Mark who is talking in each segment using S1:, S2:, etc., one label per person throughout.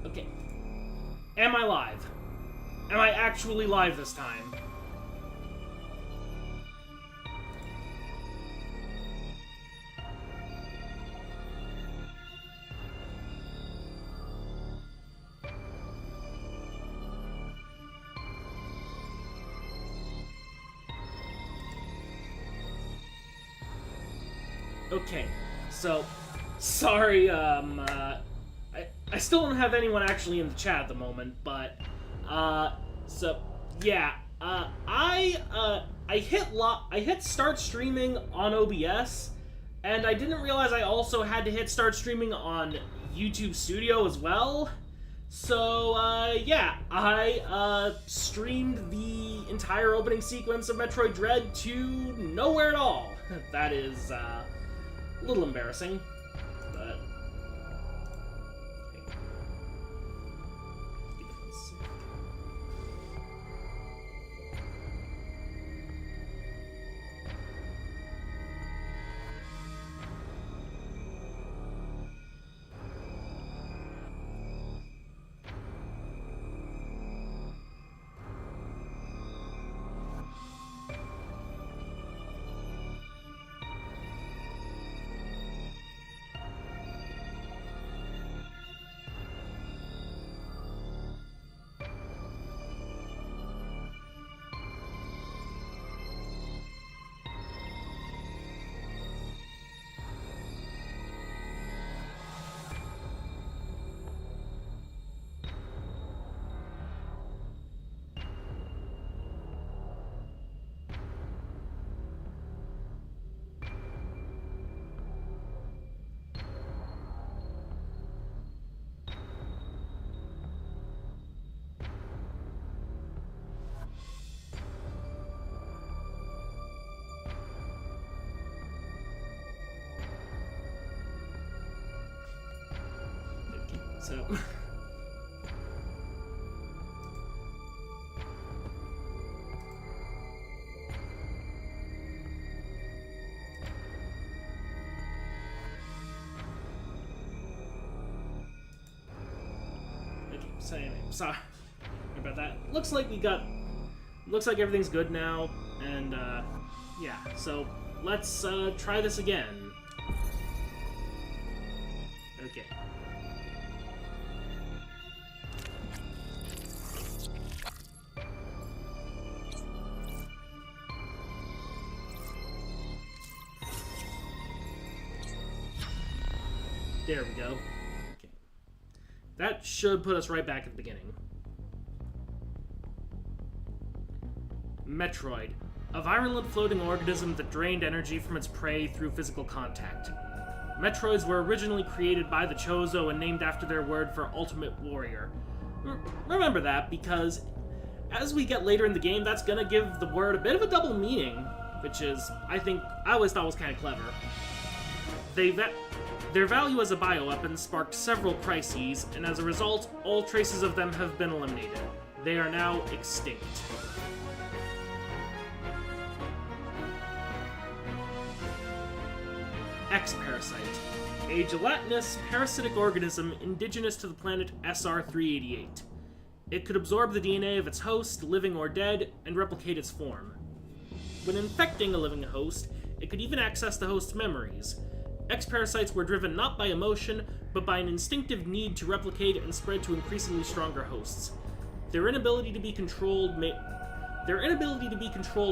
S1: Okay. Am I live? Am I actually live this time? Okay, so, sorry, I still don't have anyone actually in the chat at the moment, but, so, yeah, I hit start streaming on OBS, and I didn't realize I also had to hit start streaming on YouTube Studio as well. So, yeah, I, streamed the entire opening sequence of Metroid Dread to nowhere at all. That is, a little embarrassing, but... So... okay, so anyway, sorry about that. Looks like everything's good now, and, yeah, so let's, try this again. Okay. There we go. Okay. That should put us right back at the beginning. METROID. A virulent floating organism that drained energy from its prey through physical contact. METROIDs were originally created by the Chozo and named after their word for ultimate warrior. Remember that, because as we get later in the game, that's gonna give the word a bit of a double meaning, which is, I always thought was kind of clever. Their value as a bioweapon sparked several crises, and as a result, all traces of them have been eliminated. They are now extinct. X-Parasite. A gelatinous, parasitic organism indigenous to the planet SR-388. It could absorb the DNA of its host, living or dead, and replicate its form. When infecting a living host, it could even access the host's memories. X-Parasites were driven not by emotion, but by an instinctive need to replicate and spread to increasingly stronger hosts. Their inability to be controlled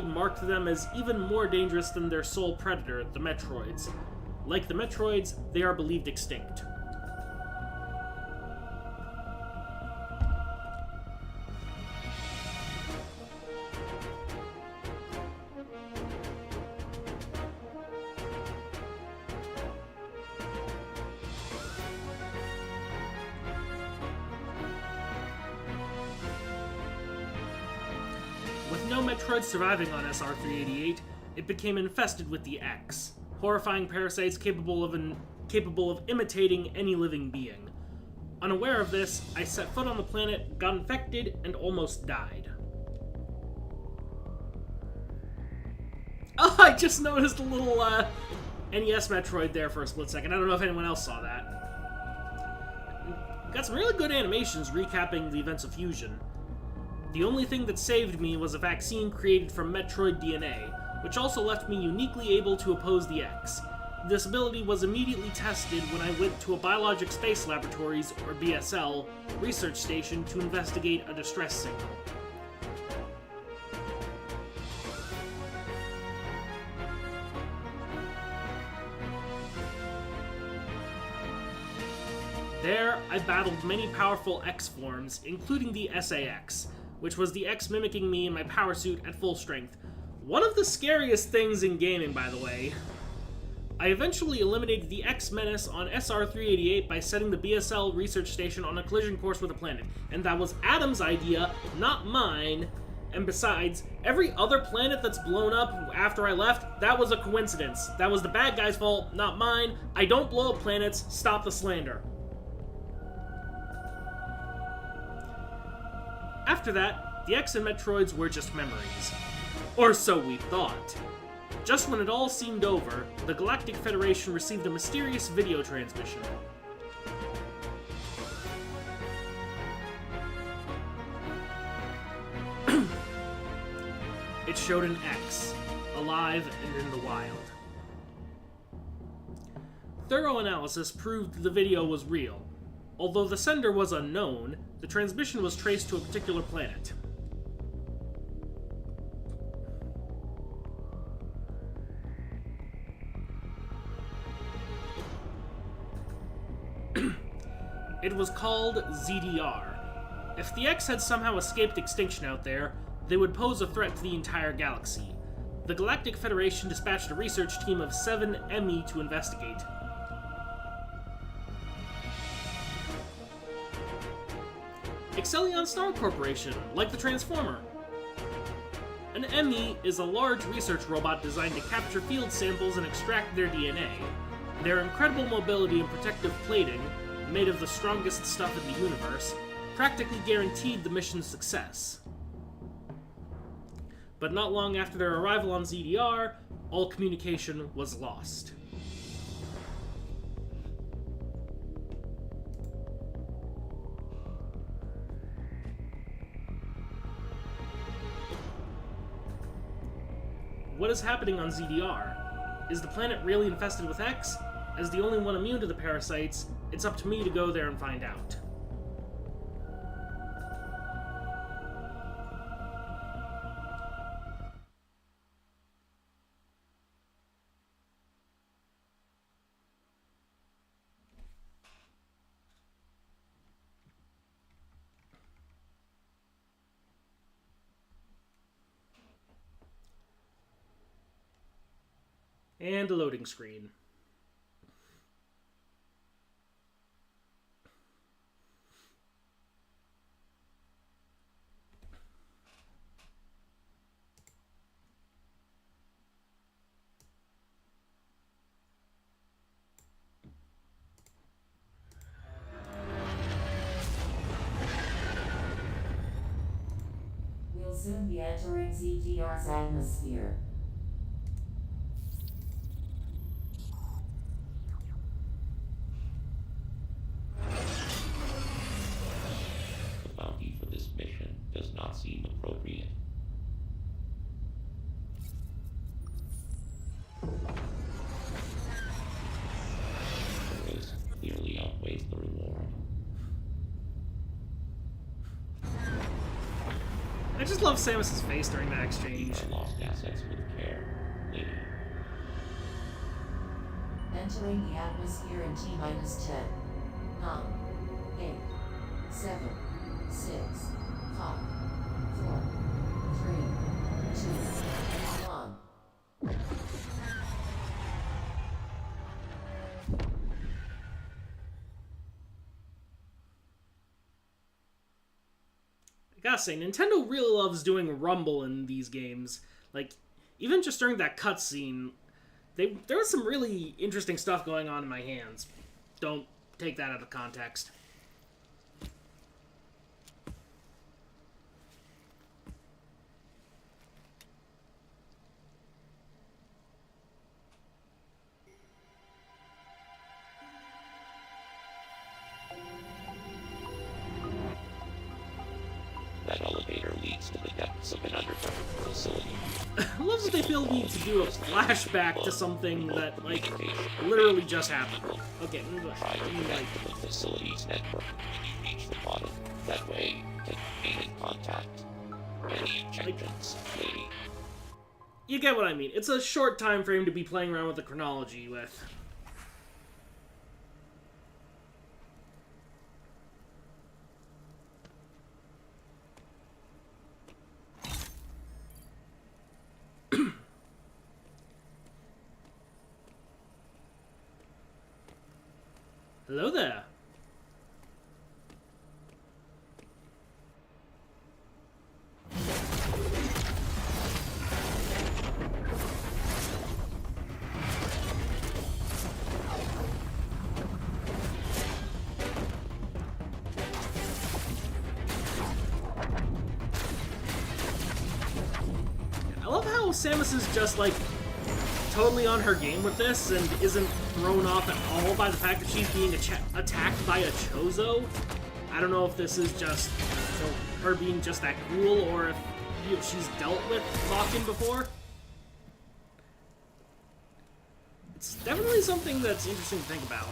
S1: marked them as even more dangerous than their sole predator, the METROIDs. Like the METROIDs, they are believed extinct. With no METROIDs surviving on SR-388, it became infested with the X, horrifying parasites capable of imitating any living being. Unaware of this, I set foot on the planet, got infected, and almost died. Oh, I just noticed a little NES Metroid there for a split second. I don't know if anyone else saw that. Got some really good animations recapping the events of fusion. The only thing that saved me was a vaccine created from METROID DNA, which also left me uniquely able to oppose the X. This ability was immediately tested when I went to a Biologic Space Laboratories, or BSL, research station to investigate a distress signal. There, I battled many powerful X forms, including the SAS, which was the X mimicking me in my power suit at full strength. One of the scariest things in gaming, by the way. I eventually eliminated the X-Menace on SR-388 by setting the BSL research station on a collision course with a planet, and that was Adam's idea, not mine. And besides, every other planet that's blown up after I left, that was a coincidence. That was the bad guy's fault, not mine. I don't blow up planets, stop the slander. After that, the X and Metroids were just memories. Or so we thought. Just when it all seemed over, the Galactic Federation received a mysterious video transmission. It showed an X, alive and in the wild. Thorough analysis proved the video was real. Although the sender was unknown, the transmission was traced to a particular planet. It was called ZDR. If the X had somehow escaped extinction out there, they would pose a threat to the entire galaxy. The Galactic Federation dispatched a research team of 7 ME to investigate. Excellion Star Corporation, like the Transformer. An ME is a large research robot designed to capture field samples and extract their DNA. Their incredible mobility and protective plating, made of the strongest stuff in the universe, practically guaranteed the mission's success. But not long after their arrival on ZDR, all communication was lost. What is happening on ZDR? Is the planet really infested with X? As the only one immune to the parasites, it's up to me to go there and find out. And a loading screen.
S2: We'll soon be entering ZDR's atmosphere.
S3: The bounty for this mission does not seem appropriate. The risk clearly outweighs the reward.
S1: I just love Samus's face during that exchange.
S3: These are lost assets with care, lady.
S2: Entering the atmosphere in T-minus 10. 9, 8, 7, 6, 5, 4, 3, 2, 1.
S1: I gotta say, Nintendo really loves doing rumble in these games. Like, even just during that cutscene, there was some really interesting stuff going on in my hands. Don't take that out of context.
S3: That elevator leads to the depths of an underground facility.
S1: I love that they feel the need to do a flashback to something that, like, literally just happened. Okay,
S3: Try to connect to the facility's network when you reach the bottom. That way, you can remain in contact. Any objections, lady?
S1: You get what I mean. It's a short time frame to be playing around with the chronology with. Hello there. I love how Samus is just, like, totally on her game with this and isn't thrown off at all by the fact that she's being attacked by a Chozo. I don't know if this is just, you know, her being just that cool or if she's dealt with lock-in before. It's definitely something that's interesting to think about.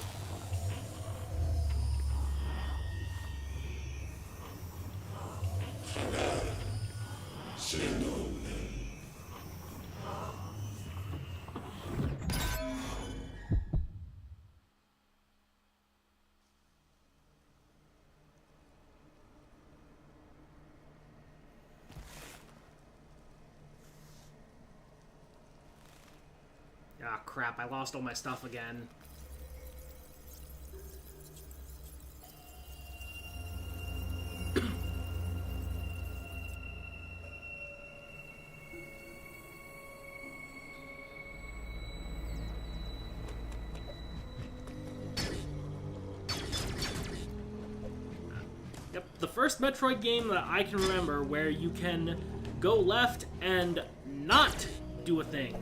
S1: Ah, crap, I lost all my stuff again. Yep, the first Metroid game that I can remember where you can go left and not do a thing.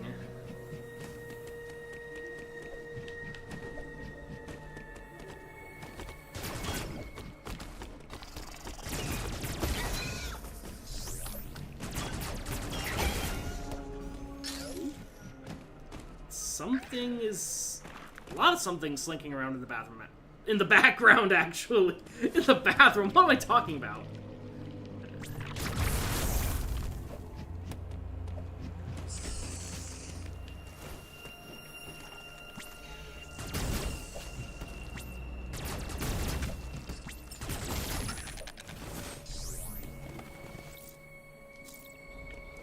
S1: Something is... a lot of something slinking around in the bathroom. In the background, actually. In the bathroom. What am I talking about?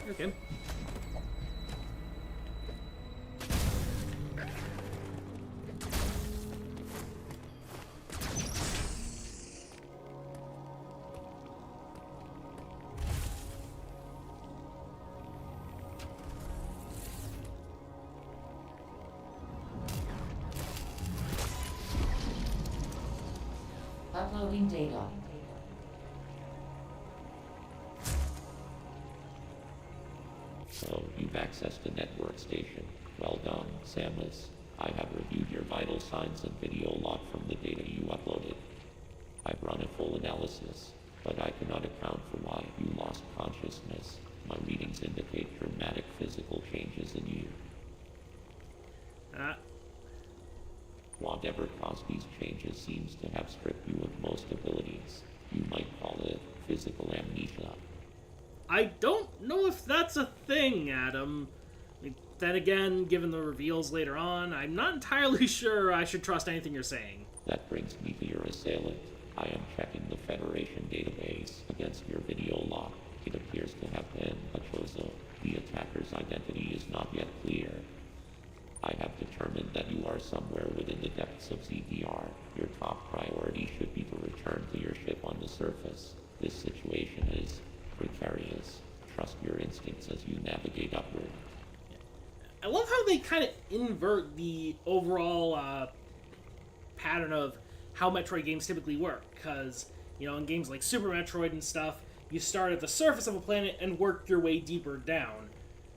S1: Okay.
S2: Uploading data.
S3: So, you've accessed a network station. Well done, Samus. I have reviewed your vital signs and video log from the data you uploaded. I've run a full analysis, but I cannot account for why you lost consciousness. My readings indicate dramatic physical changes in you. Whatever caused these changes seems to have stripped you of most abilities. You might call it physical amnesia.
S1: I don't know if that's a thing, Adam. Then again, given the reveals later on, I'm not entirely sure I should trust anything you're saying.
S3: That brings me to your assailant. I am checking the Federation database against your video log. It appears to have been a Chozo. The attacker's identity is not yet clear. I have determined that you are somewhere within the depths of ZDR. Your top priority should be to return to your ship on the surface. This situation is precarious. Trust your instincts as you navigate upward.
S1: I love how they kind of invert the overall pattern of how Metroid games typically work. Because, you know, in games like Super Metroid and stuff, you start at the surface of a planet and work your way deeper down.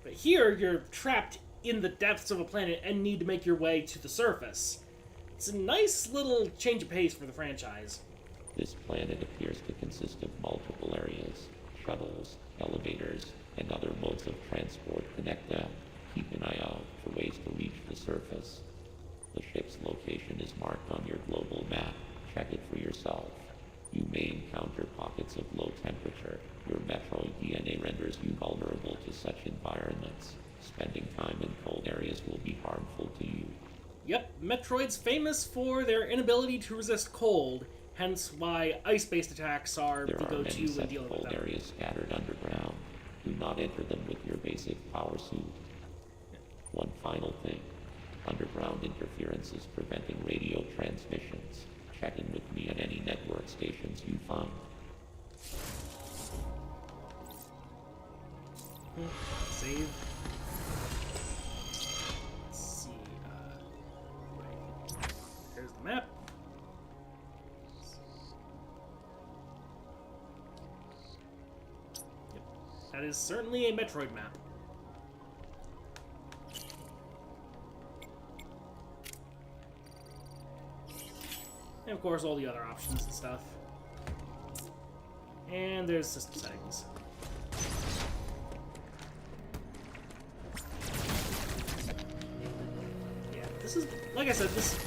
S1: But here, you're trapped in the depths of a planet and need to make your way to the surface. It's a nice little change of pace for the franchise.
S3: This planet appears to consist of multiple areas. shuttles, elevators, and other modes of transport connect them. Keep an eye out for ways to reach the surface. The ship's location is marked on your global map. Check it for yourself. You may encounter pockets of low temperature. Your METROID DNA renders you vulnerable to such environments. Spending time in cold areas will be harmful to you.
S1: Yep, Metroid's famous for their inability to resist cold, hence why ice-based attacks are
S3: There
S1: the
S3: are
S1: go-to
S3: many
S1: when
S3: such
S1: dealing with
S3: cold
S1: them.
S3: areas scattered underground. Do not enter them with your basic power suit. One final thing. Underground interference is preventing radio transmissions. Check in with me at any network stations you find.
S1: Save. Let's see. Right. There's the map. Yep. That is certainly a Metroid map. And of course, all the other options and stuff. And there's system settings. Yeah, this is, like I said, this...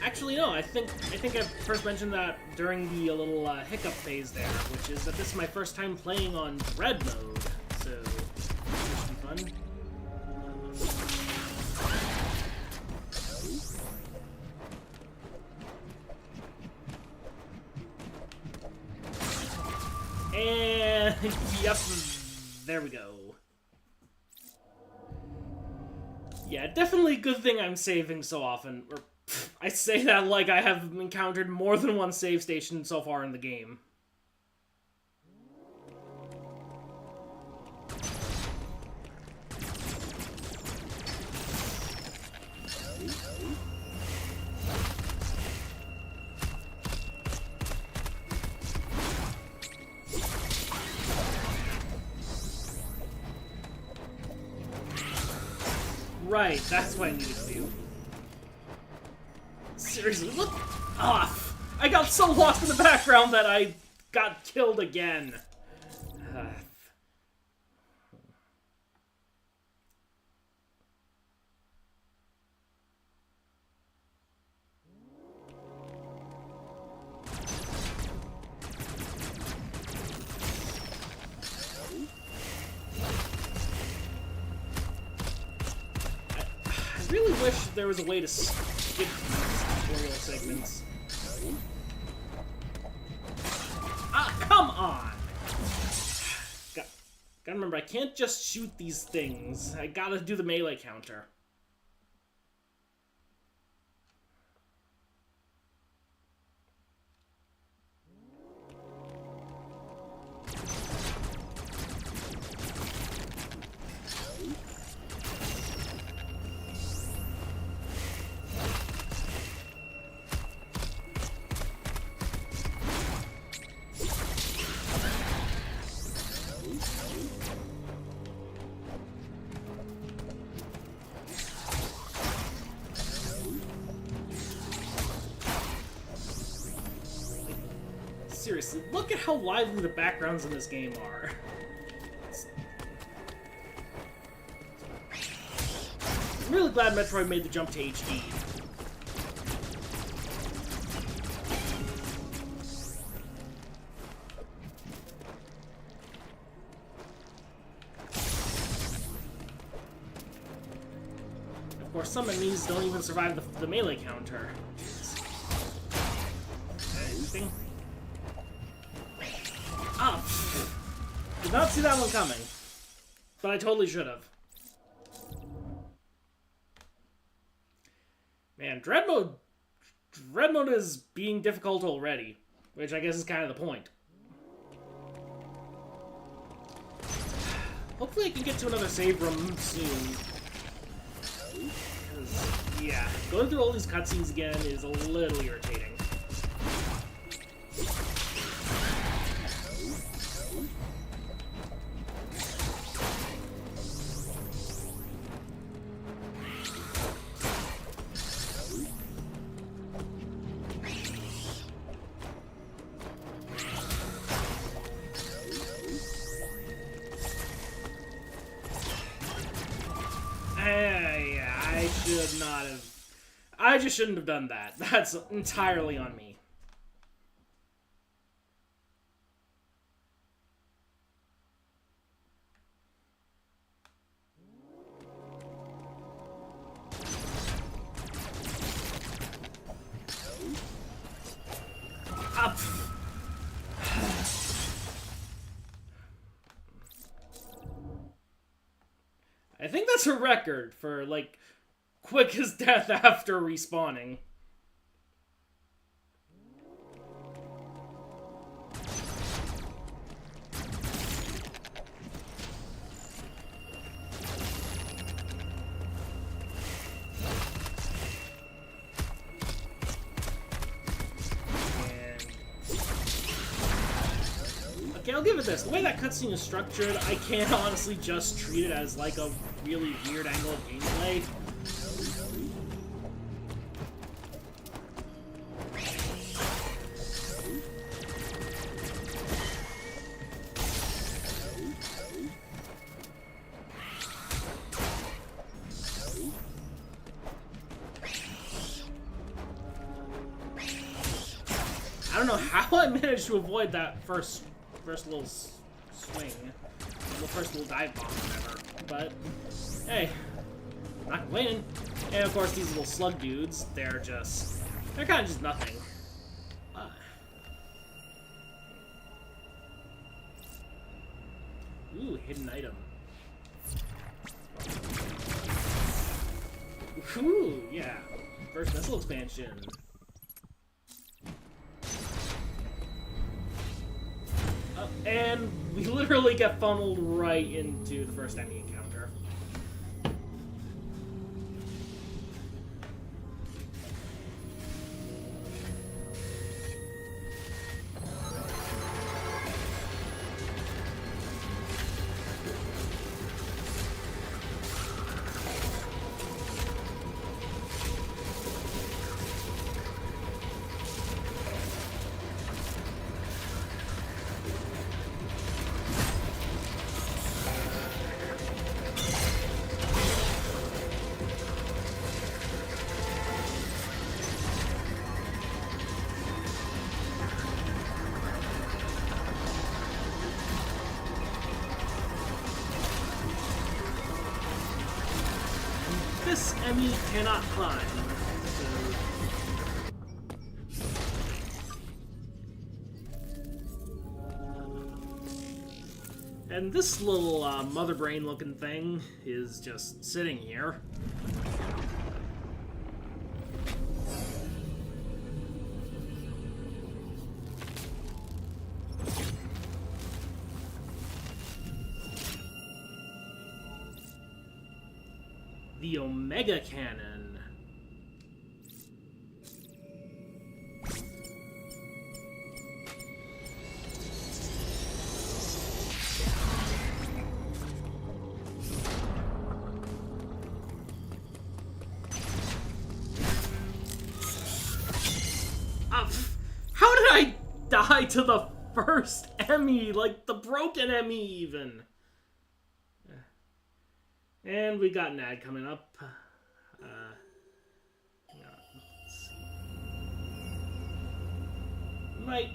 S1: Actually, no, I think I first mentioned that during the little hiccup phase there, which is that this is my first time playing on Dread mode, so this should be fun. And yep, there we go. Yeah, definitely a good thing I'm saving so often. Or, I say that like I have encountered more than one save station so far in the game. Right, that's what I needed to do. Seriously, look off! I got so lost in the background that I got killed again. I really wish there was a way to skip these tutorial segments. Ah, come on! Gotta remember, I can't just shoot these things. I gotta do the melee counter. Seriously, look at how lively the backgrounds in this game are. I'm really glad Metroid made the jump to HD. Of course, some enemies don't even survive the melee counter. Anything? Ah, did not see that one coming, but I totally should have. Man, Dread mode is being difficult already, which I guess is kind of the point. Hopefully I can get to another save room soon. Because, yeah, going through all these cutscenes again is a little irritating. should not have... I just shouldn't have done that. That's entirely on me. Up. I think that's a record for, like, quickest death after respawning. Okay, I'll give it this. The way that cutscene is structured, I can't honestly just treat it as like a really weird angle of gameplay. I don't know how I managed to avoid that first little swing, the first little dive bomb, whatever. But hey, not complaining. And of course, these little slug dudes, they're kind of just nothing. Ooh, hidden item. Ooh, yeah. First missile expansion. And we literally get funneled right into the first enemy encounter. This Emmy cannot climb. And this little mother brain looking thing is just sitting here. The Omega Cannon. How did I die to the first Emmy? Like, the broken Emmy, even. And we got an ad coming up. Let's see. Right.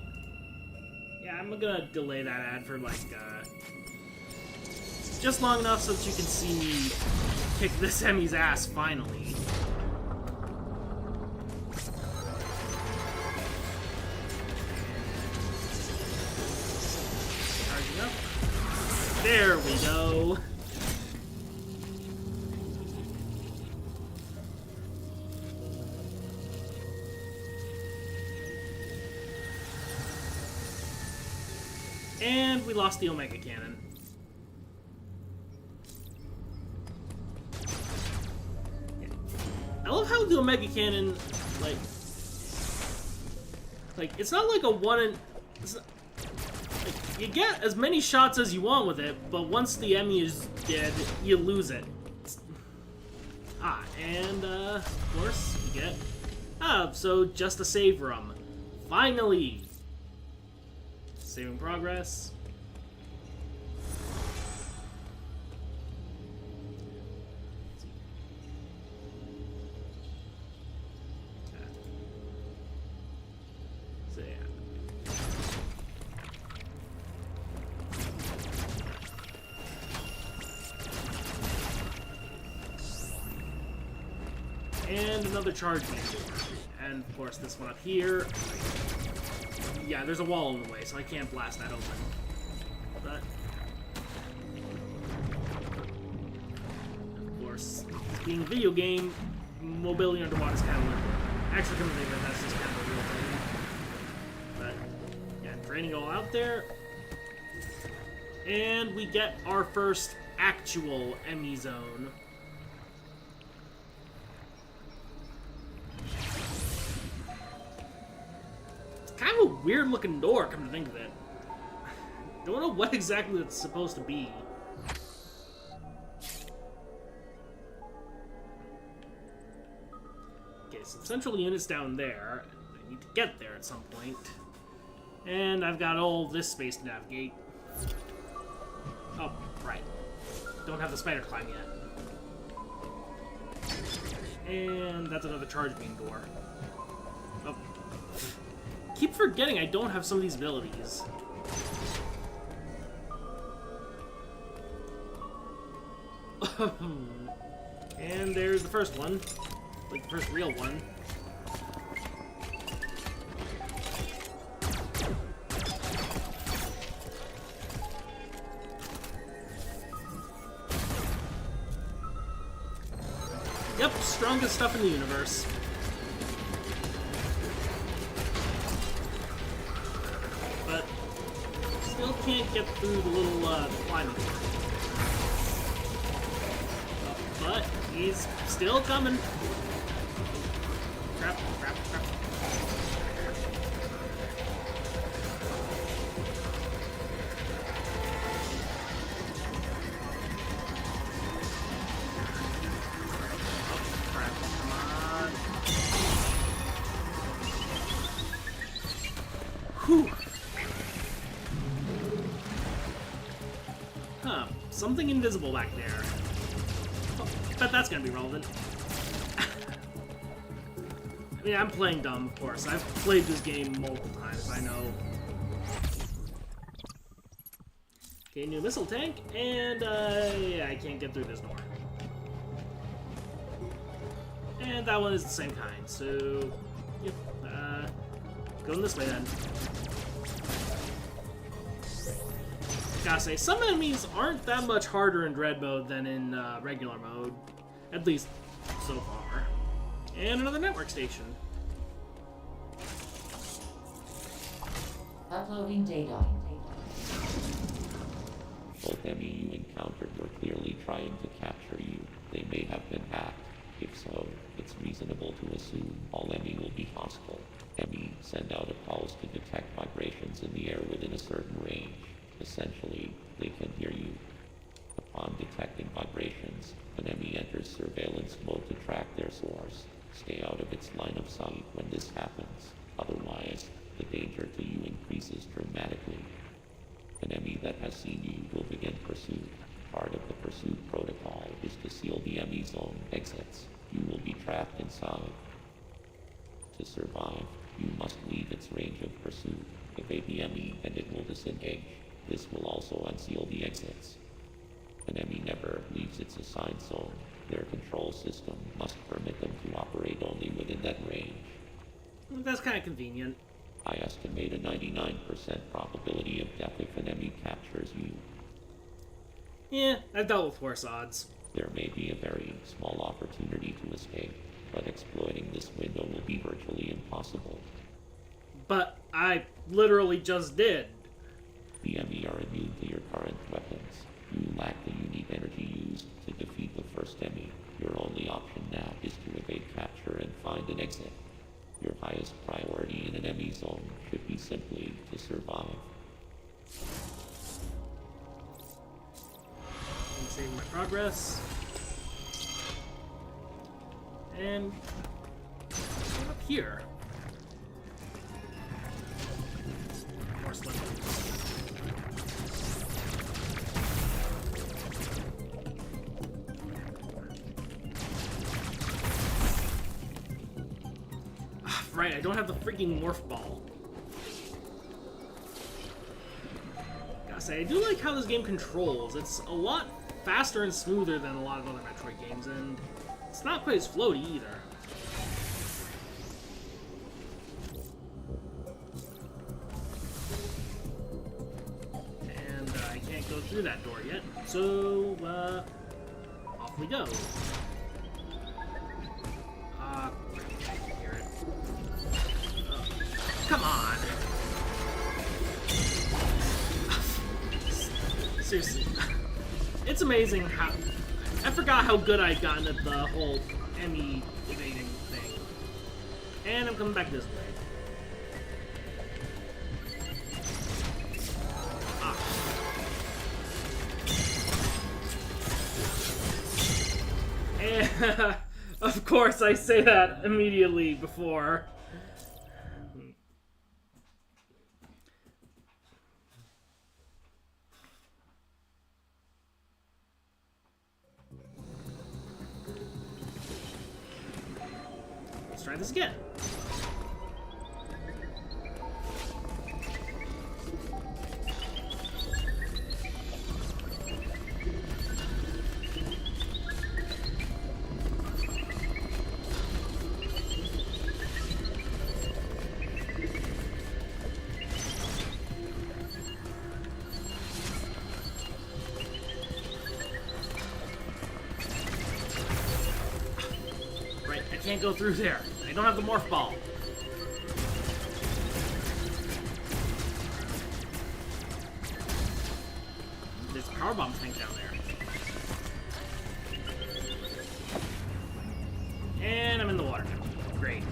S1: Yeah, I'm gonna delay that ad for, like, just long enough so that you can see me kick this Emmy's ass, finally. Charging up. There we go. And we lost the Omega Cannon. Yeah. I love how the Omega Cannon, like it's not like a one in... Like, you get as many shots as you want with it, but once the Emmy is dead, you lose it. And, of course, we get... so just a save room. Finally! Saving progress. And another charge beam door. And of course this one up here. Yeah, there's a wall in the way, so I can't blast that open. But of course, being a video game, mobility underwater is kind of limited. Actually, come to think of it, that's just kind of a real thing. But yeah, draining all out there. And we get our first actual ME zone. It's kind of a weird looking door, come to think of it. Don't know what exactly it's supposed to be. Okay, so the central unit's down there. I need to get there at some point. And I've got all this space to navigate. Oh, right. Don't have the spider climb yet. And that's another charge beam door. Oh. Keep forgetting I don't have some of these abilities. And there's the first one. Like the first real one. Yep, strongest stuff in the universe. But still can't get through the little climbing door. But he's still coming. Crap, crap, crap. Whew. Huh. Something invisible back there. Oh, bet that's gonna be relevant. I mean, I'm playing dumb, of course. I've played this game multiple times, I know. Okay, new missile tank, and, yeah, I can't get through this door. And that one is the same kind, so... Yep, going this way then. Gotta say, some enemies aren't that much harder in Dread mode than in regular mode. At least, so far. And another network station.
S2: Uploading data.
S3: Both ME you encountered were clearly trying to capture you. They may have been hacked. If so, it's reasonable to assume all ME will be hostile. ME send out a pulse to detect vibrations in the air within a certain range. Essentially, they can hear you. Upon detecting vibrations, an ME enters surveillance mode to track their source. Stay out of its line of sight when this happens. Otherwise, the danger to you increases dramatically. An ME that has seen you will begin pursuit. Part of the pursuit protocol is to seal the ME zone exits. You will be trapped inside. To survive, you must leave its range of pursuit. Evade the ME and it will disengage. This will also unseal the exits. An ME never leaves its assigned zone. Their control system must permit them to operate only within that range.
S1: That's kind of convenient.
S3: I estimate a 99% probability of death if an ME captures you.
S1: Yeah, I've dealt with worse odds.
S3: There may be a very small opportunity to escape, but exploiting this window will be virtually impossible.
S1: But I literally just did.
S3: The ME are immune to your current weapons. You lack the unique energy used to defeat the first ME. Your only option now is to evade capture and find an exit. Your highest priority in an ME zone should be simply to survive.
S1: I'm saving my progress. And going up here. More slip. Right, I don't have the freaking morph ball. Gotta say, I do like how this game controls. It's a lot faster and smoother than a lot of other Metroid games, and it's not quite as floaty either. go through that door yet. So, off we go. I can hear it. Come on. Seriously. It's amazing how... I forgot how good I'd gotten at the whole ME evading thing. And I'm coming back this way. And, of course, I say that immediately before. Let's try this again. I can't go through there. I don't have the morph ball. There's a power bomb thing down there. And I'm in the water now. Great.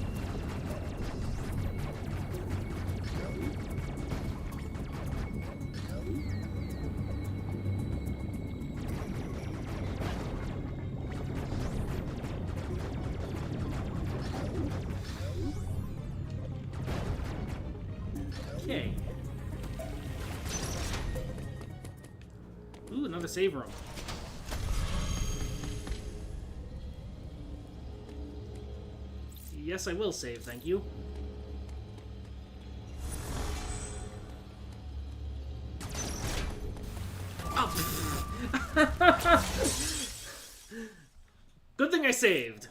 S1: Okay. Ooh, another save room. Yes, I will save, thank you. Oh. Good thing I saved.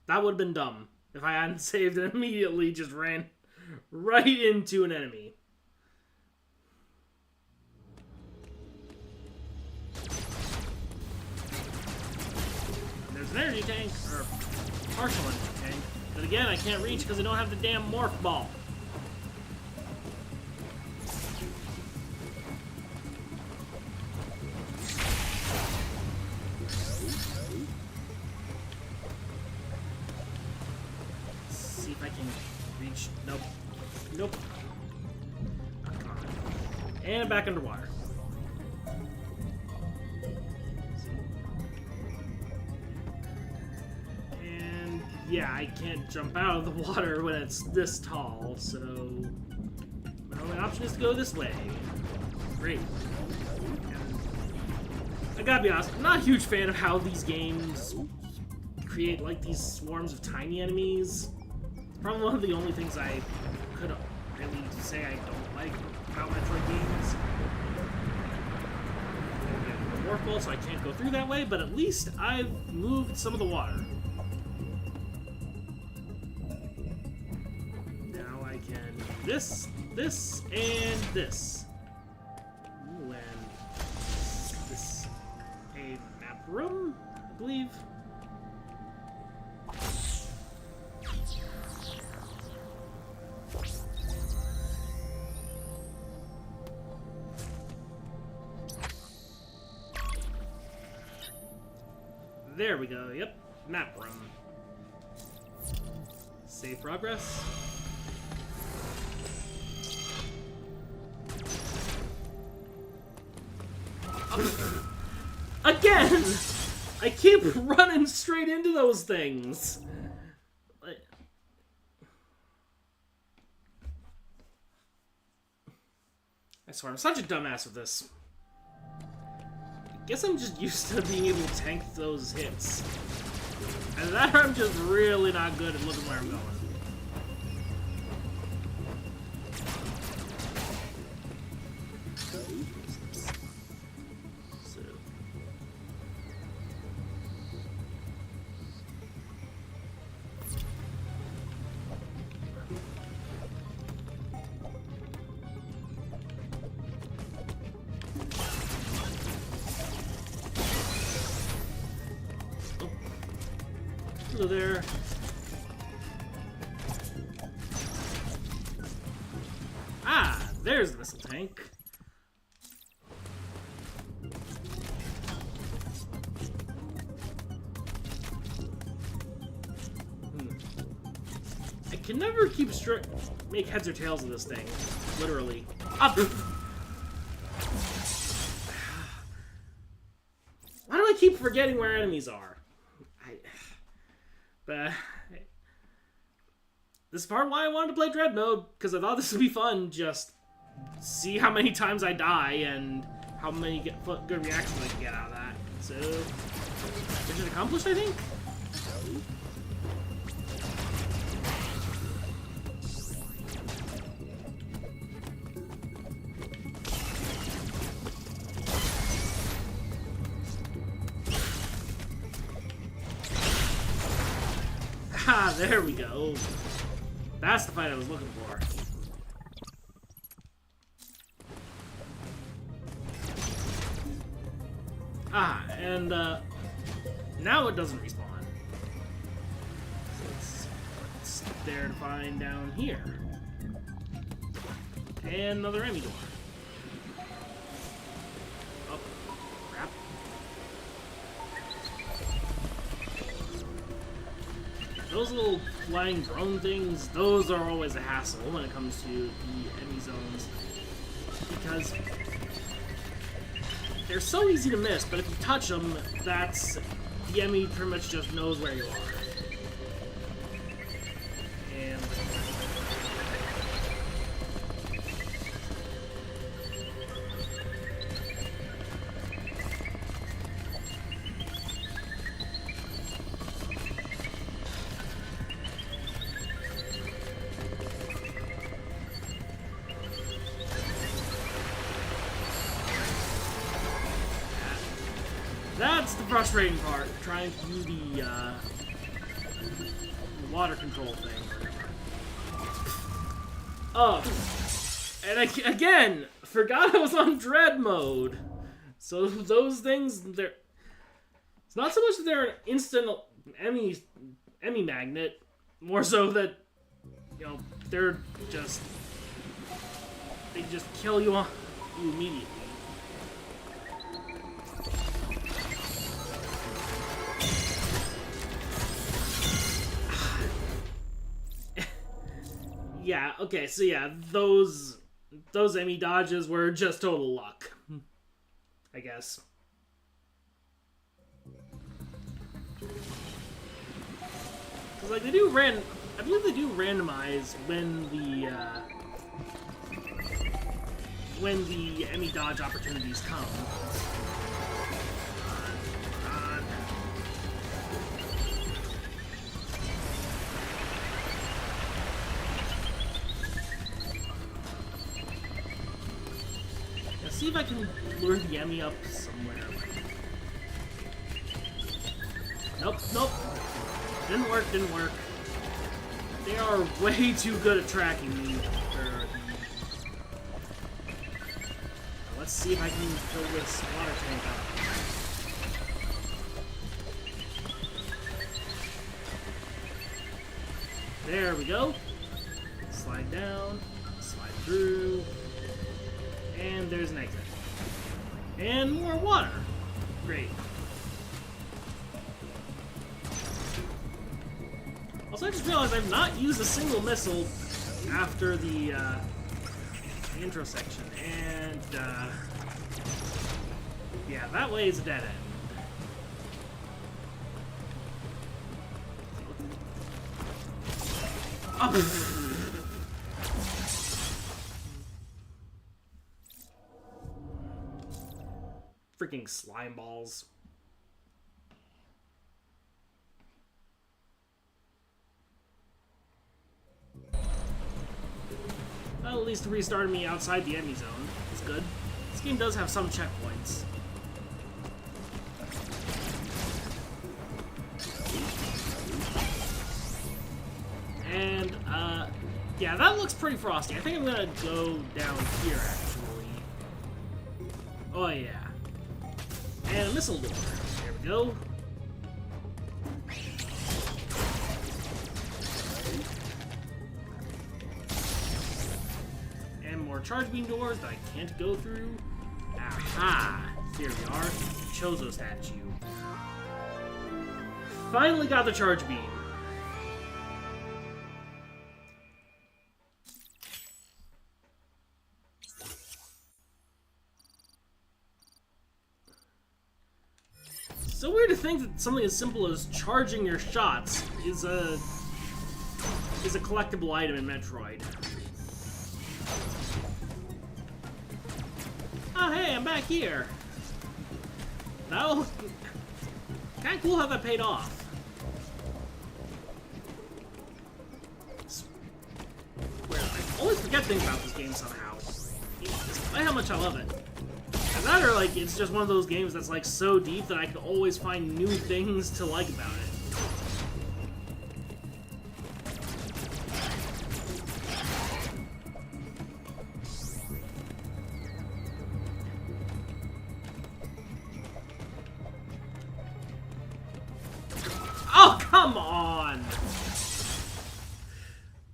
S1: That would have been dumb if I hadn't saved and immediately just ran right into an enemy. There's an energy tank, or partial energy tank, but again, I can't reach because I don't have the damn morph ball. Let's see if I can reach. Nope. Nope. And back underwater. And yeah, I can't jump out of the water when it's this tall, so my only option is to go this way. Great. I gotta be honest, I'm not a huge fan of how these games create like these swarms of tiny enemies. It's probably one of the only things I could really say I don't like about Metroid games. The warp ball, so I can't go through that way, but at least I've moved some of the water. Now I can do this, this, and this. Ooh, and this a map room, I believe. There we go, yep. Map room. Save progress. Again! I keep running straight into those things! I swear, I'm such a dumbass with this. Guess I'm just used to being able to tank those hits. And that I'm just really not good at looking where I'm going. So. Hello there. Ah, there's the missile tank. I can never keep make heads or tails of this thing. Literally. Up! Why do I keep forgetting where enemies are? This is part of why I wanted to play Dread Mode, because I thought this would be fun. Just see how many times I die and how many good reactions I can get out of that. So, mission accomplished, I think? Ah, there we go. That's the fight I was looking for. Ah, and now it doesn't respawn. So it's there to find down here. And another enemy door. Oh, crap. Those little flying drone things, those are always a hassle when it comes to the enemy zones. Because they're so easy to miss, but if you touch them, that's... the enemy pretty much just knows where you are. And... that's the frustrating part, trying to do the water control thing. Oh, and again, forgot I was on Dread Mode. So those things, they're... it's not so much that they're an instant enemy magnet, more so that, you know, they're just... they just kill you immediately. Yeah, okay, so yeah, those enemy dodges were just total luck, I guess. Cause like I believe they do randomize when the enemy dodge opportunities come. See if I can lure the enemy up somewhere. Nope, nope. Didn't work. They are way too good at tracking me. Let's see if I can fill this water tank up. There we go. Slide down, slide through. And there's an exit. And more water. Great. Also, I just realized I've not used a single missile after the intro section. And, yeah, that way is a dead end. Oh. Freaking slime balls. Well, at least it restarted me outside the enemy zone. That's good. This game does have some checkpoints. And, yeah, that looks pretty frosty. I think I'm gonna go down here, actually. Oh, yeah. And a missile door. There we go. more charge beam doors that I can't go through. Aha! Here we are. Chozo statue. Finally got the charge beam. So weird to think that something as simple as charging your shots is a collectible item in Metroid. Oh hey, I'm back here. No, kind of cool how that paid off. Where I always forget things about this game somehow, despite how much I love it. And that or like it's just one of those games that's like so deep that I can always find new things to like about it. Oh, come on!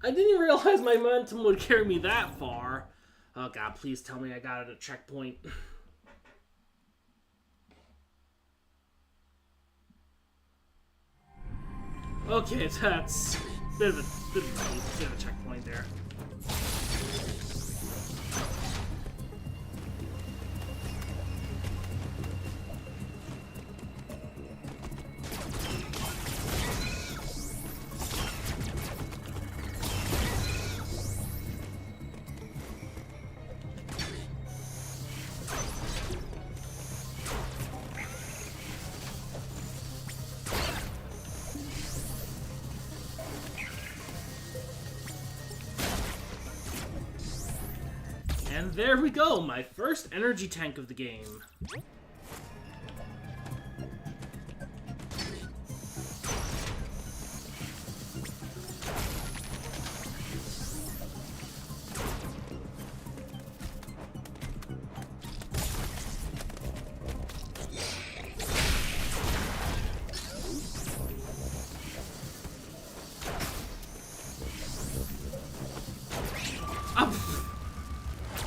S1: I didn't realize my momentum would carry me that far. Oh god, please tell me I got it at a checkpoint. Okay, that's a bit of a checkpoint there. And there we go, my first energy tank of the game.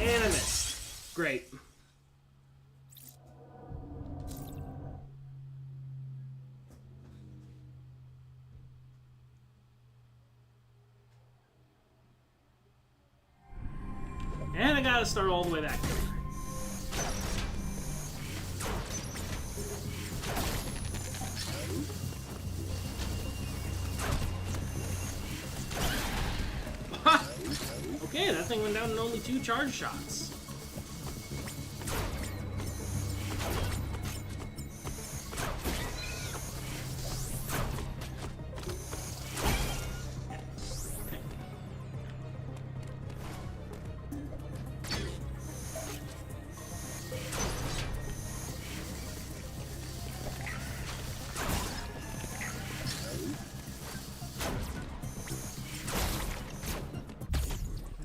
S1: And I missed. Great. And I gotta start all the way back there. Okay, that thing went down in only 2 charge shots.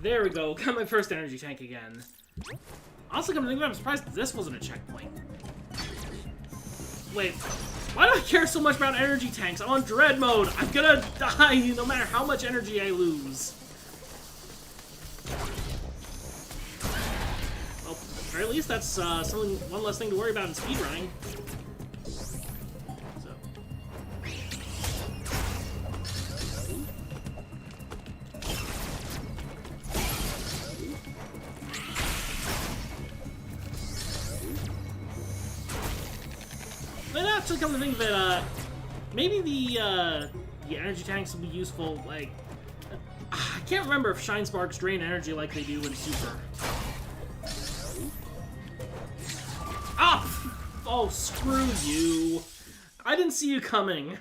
S1: There we go, got my first energy tank again. Also, come to think of it, I'm surprised this wasn't a checkpoint. Wait, why do I care so much about energy tanks? I'm on dread mode! I'm gonna die no matter how much energy I lose. Well, or at least that's one less thing to worry about in speedrunning. But actually, come to think of it, maybe the energy tanks will be useful, like... I can't remember if Shine Sparks drain energy like they do in Super. Ah! Oh, screw you. I didn't see you coming.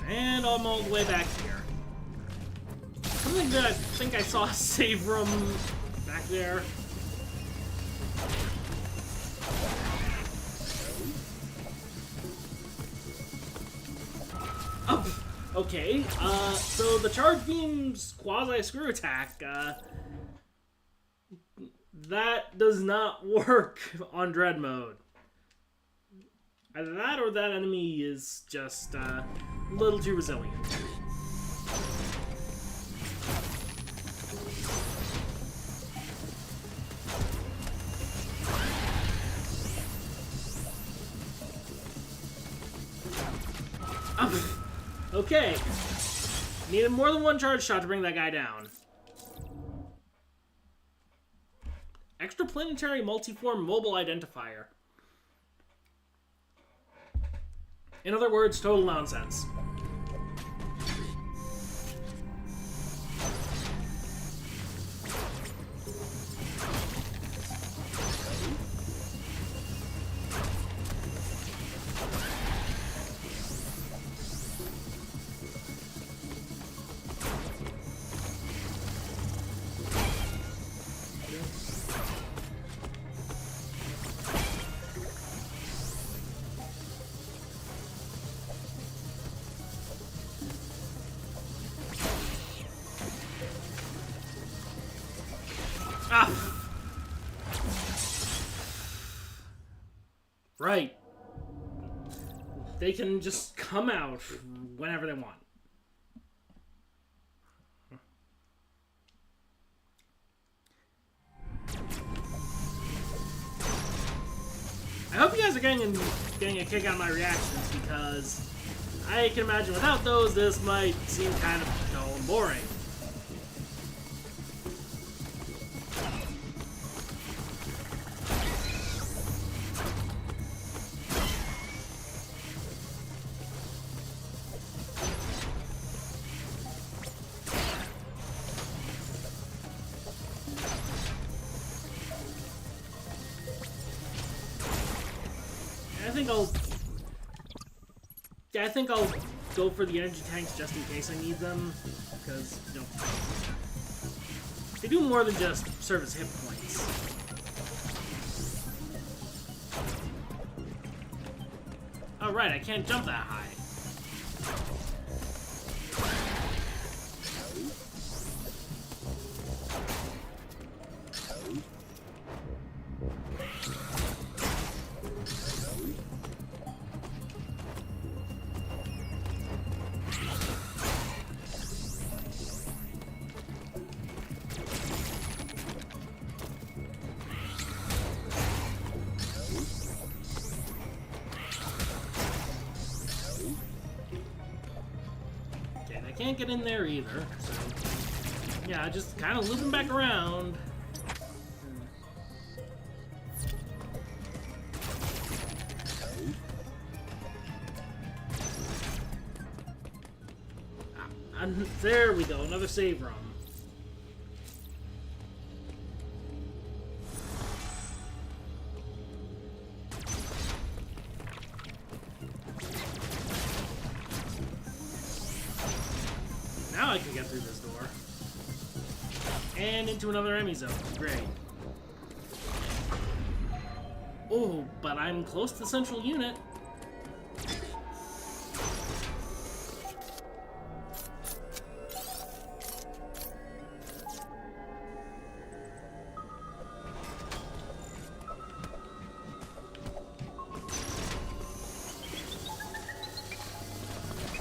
S1: And I'm all the way back here. Something that I think I saw a save room back there. Oh, okay. So the charge beam's quasi screw attack, That does not work on Dread mode. Either that or that enemy is just a little too resilient. Okay. Needed more than one charge shot to bring that guy down. Extraplanetary multiform mobile identifier. In other words, total nonsense. Right. They can just come out whenever they want. I hope you guys are getting a kick out of my reactions, because I can imagine without those, this might seem kind of dull and boring. I think I'll go for the energy tanks just in case I need them, because, you know, they do more than just serve as hit points. Oh, right, I can't jump that high. Can't get in there either, so yeah, just kind of looping back around. And there we go, another save room. Now I can get through this door. And into another enemy zone. Great. Oh, but I'm close to the central unit.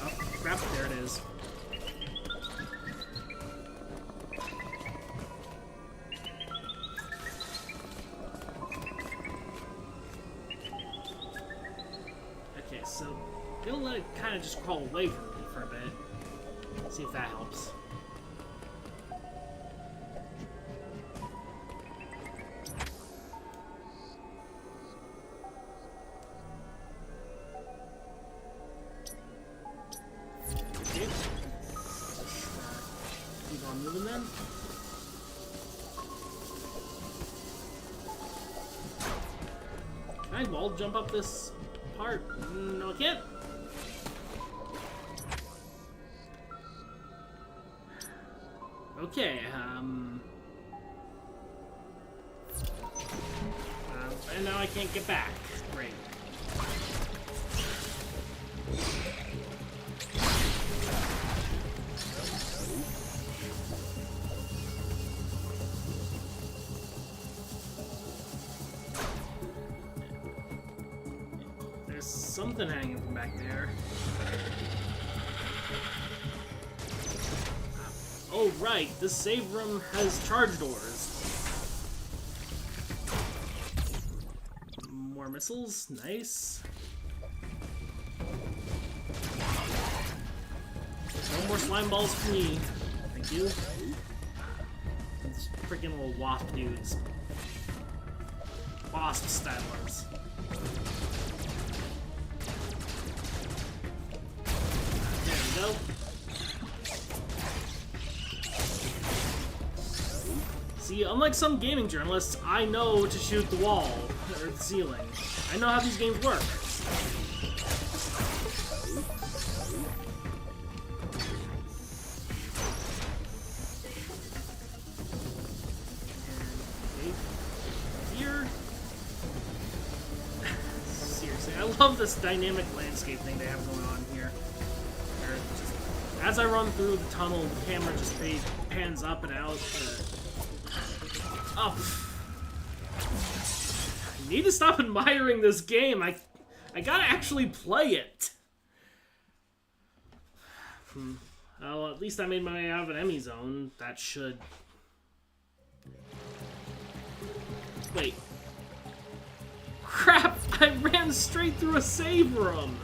S1: Oh, crap, there it is. So, gonna let it kind of just crawl away from me for a bit. See if that helps. Okay. Keep on moving then. Can I wall jump up this part? No, I can't. Okay, and now I can't get back. Great. There's something hanging from back there. Oh, right. This save room has charge doors. More missiles. Nice. No more slime balls for me. Thank you. These freaking little wasp dudes. Wasp stylers. There we go. See, unlike some gaming journalists, I know to shoot the wall, or the ceiling. I know how these games work. Here. Seriously, I love this dynamic landscape thing they have going on here. Where just, as I run through the tunnel, the camera just pans up and out. Oh. I need to stop admiring this game. I gotta actually play it. Well, at least I made my way out of an Emmy zone. That should... Wait. Crap! I ran straight through a save room!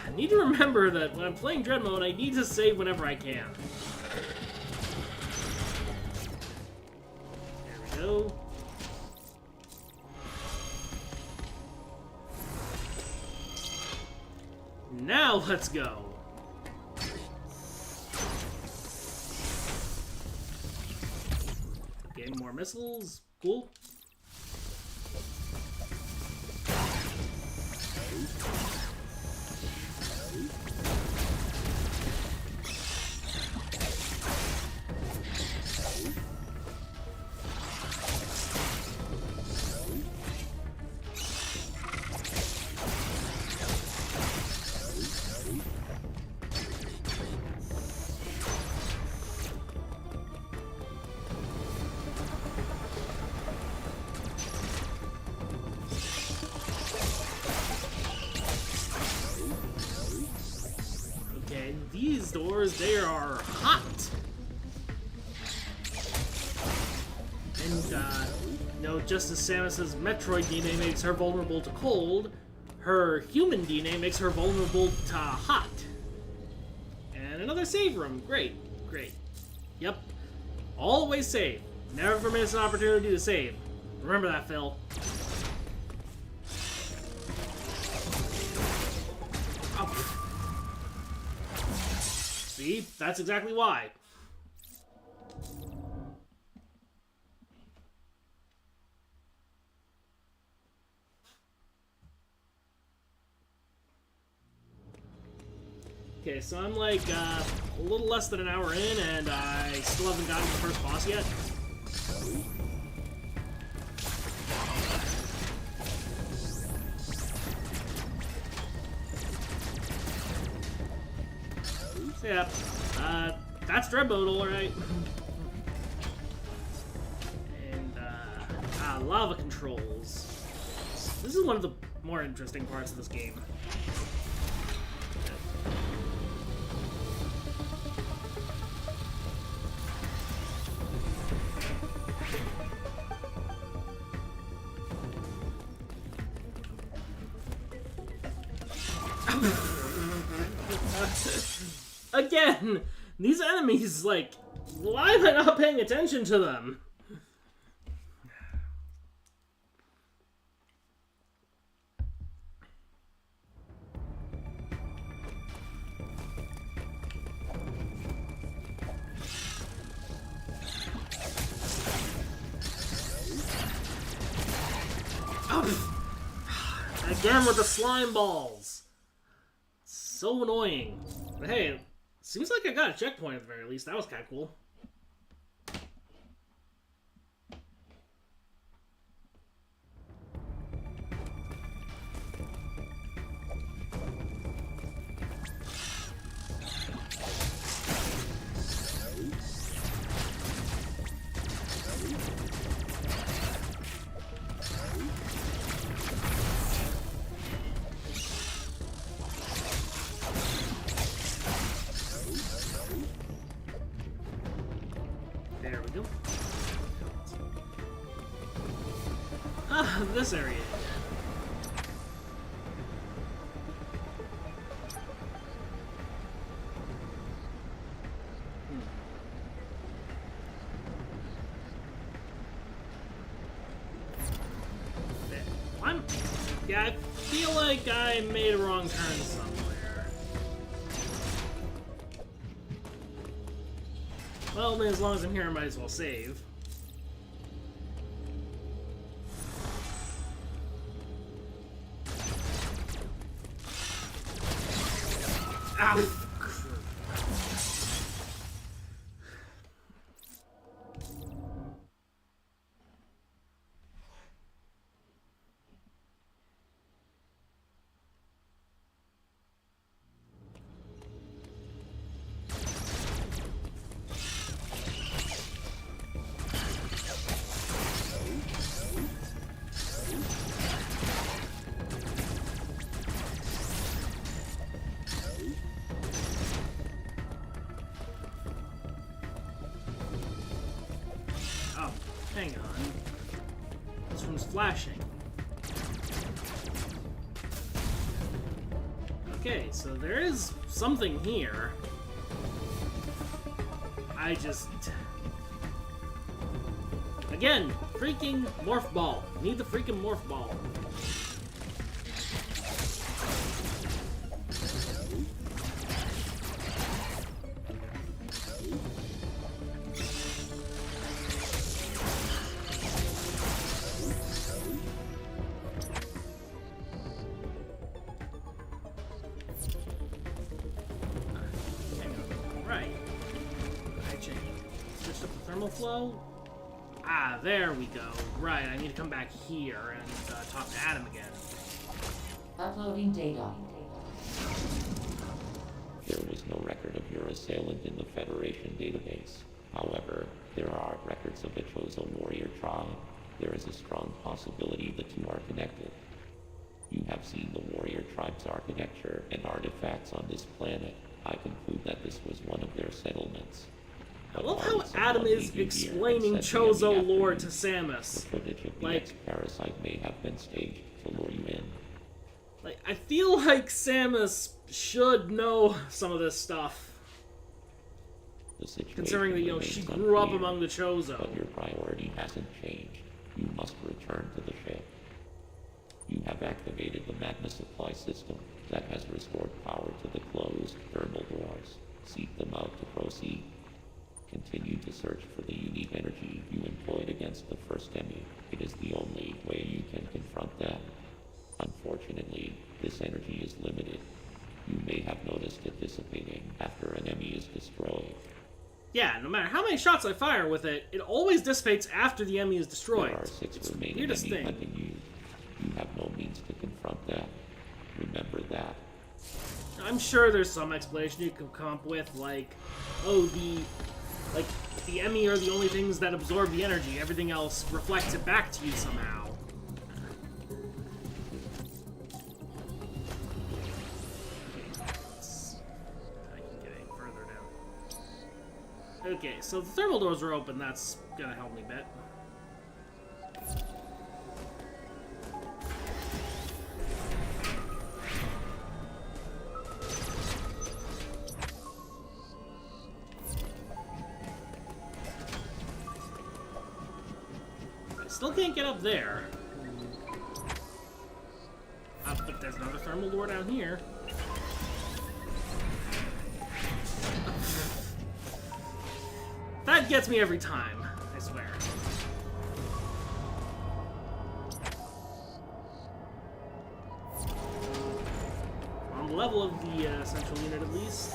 S1: I need to remember that when I'm playing Dread Mode, I need to save whenever I can. There we go. Now let's go! Getting more missiles. Cool. These doors, they are hot. And, you know, just as Samus's Metroid DNA makes her vulnerable to cold, her human DNA makes her vulnerable to hot. And another save room. Great, great. Yep. Always save. Never miss an opportunity to save. Remember that, Phil. See? That's exactly why. Okay, so I'm like a little less than an hour in, and I still haven't gotten to the first boss yet. Yeah, that's Dread Mode, alright. And, lava controls. This is one of the more interesting parts of this game. Again, these enemies, like, why am I not paying attention to them? Again with the slime balls. So annoying. But hey, seems like I got a checkpoint at the very least. That was kind of cool. this area. Yeah, I feel like I made a wrong turn somewhere. Well, as long as I'm here, I might as well save. Ow! Oh, hang on. This one's flashing. Okay, so there is something here. I just... Again, freaking morph ball. Need the freaking morph ball. Flow? Ah, there we go. Right, I need to come back here and talk to Adam again.
S2: Uploading data.
S3: There was no record of your assailant in the Federation database. However, there are records of the Chozo warrior tribe. There is a strong possibility the two are connected. You have seen the warrior tribe's architecture and artifacts on this planet. I conclude that this was one of their settlements.
S1: I love how Adam is explaining Chozo lore to Samus.
S3: The footage of the ex-parasite may have been staged to lure you in.
S1: Like, I feel like Samus should know some of this stuff. Considering that, you know, she grew up among the Chozo.
S3: But your priority hasn't changed. You must return to the ship. You have activated the magma supply system that has restored power to the closed thermal doors. Seek them out to proceed. Continue to search for the unique energy you employed against the first enemy. It is the only way you can confront them. Unfortunately, this energy is limited. You may have noticed it dissipating after an enemy is destroyed.
S1: Yeah, no matter how many shots I fire with it, it always dissipates after the enemy is destroyed.
S3: There are 6
S1: it's
S3: remaining
S1: weirdest
S3: enemies
S1: thing.
S3: hunting you. You have no means to confront them. Remember that.
S1: I'm sure there's some explanation you can come up with, like, oh, the Emmy are the only things that absorb the energy. Everything else reflects it back to you somehow. I can get any further down. Okay, so the thermal doors are open. That's gonna help me a bit. Still can't get up there. But there's another thermal door down here. That gets me every time, I swear. On the level of the central unit, at least.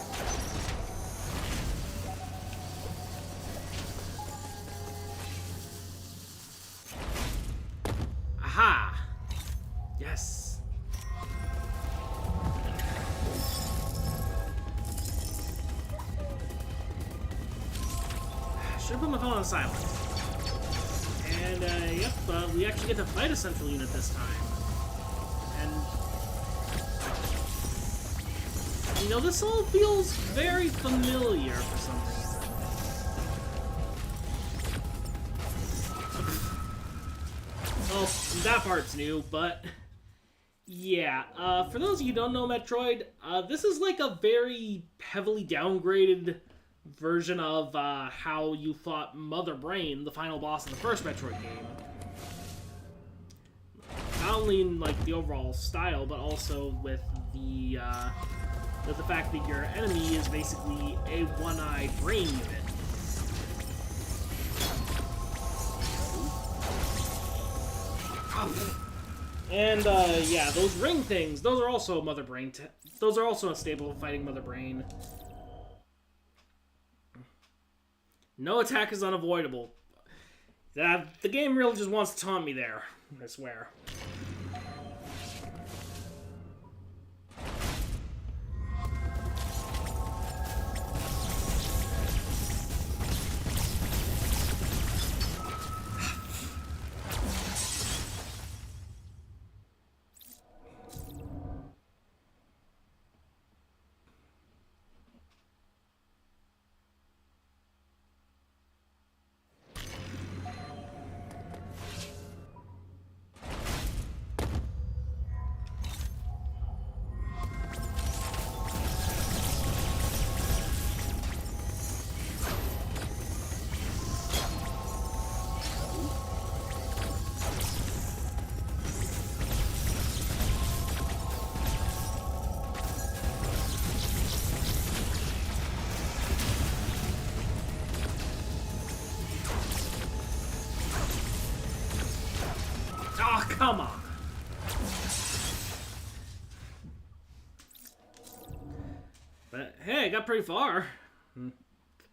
S1: Aha! Yes. Should have put my phone on silent. And, yep, we actually get to fight a central unit this time. And, you know, this all feels very familiar for some reason. well, that part's new, but yeah. For those of you who don't know Metroid, this is like a very heavily downgraded version of how you fought Mother Brain, the final boss in the first Metroid game. Not only in like the overall style, but also with the fact that your enemy is basically a one-eyed brain unit. And yeah, those ring things, those are also Mother Brain. Those are also a staple of fighting Mother Brain. No attack is unavoidable. The game really just wants to taunt me there, I swear. Oh, come on. But hey, I got pretty far.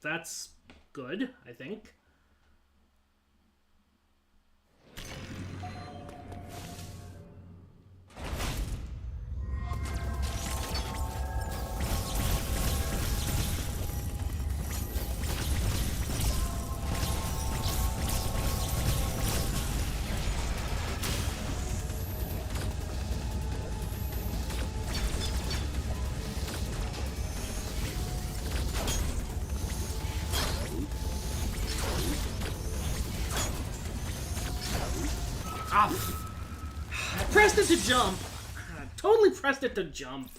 S1: That's good, I think. I pressed it to jump. I totally pressed it to jump.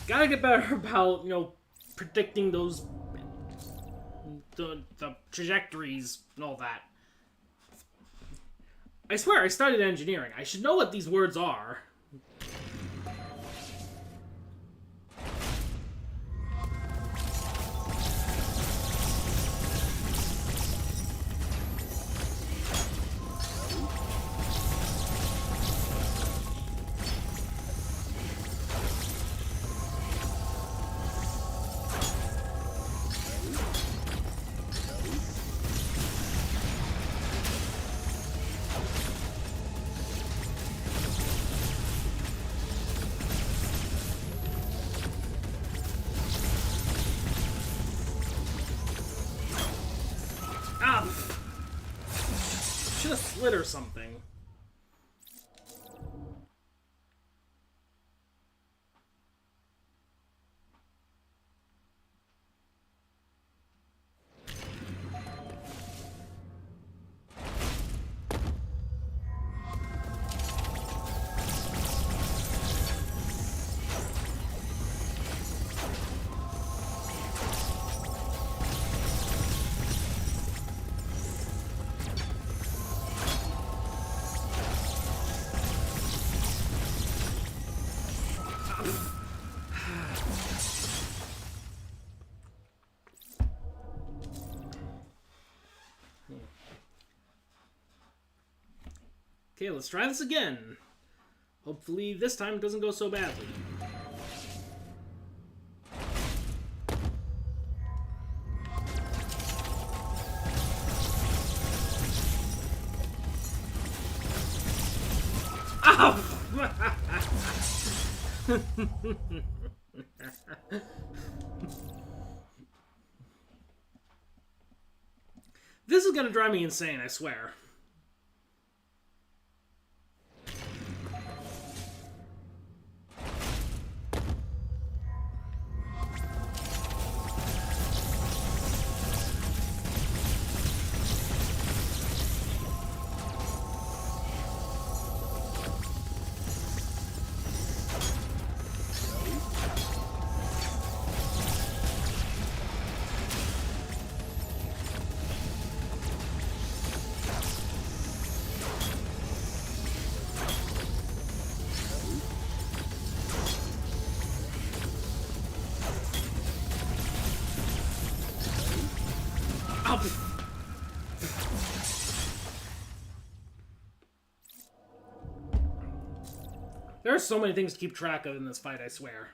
S1: Gotta get better about, predicting those the trajectories and all that. I swear I studied engineering. I should know what these words are. Should have slid or something. Okay, let's try this again. Hopefully this time it doesn't go so badly. Ow! This is gonna drive me insane, I swear. There are so many things to keep track of in this fight, I swear.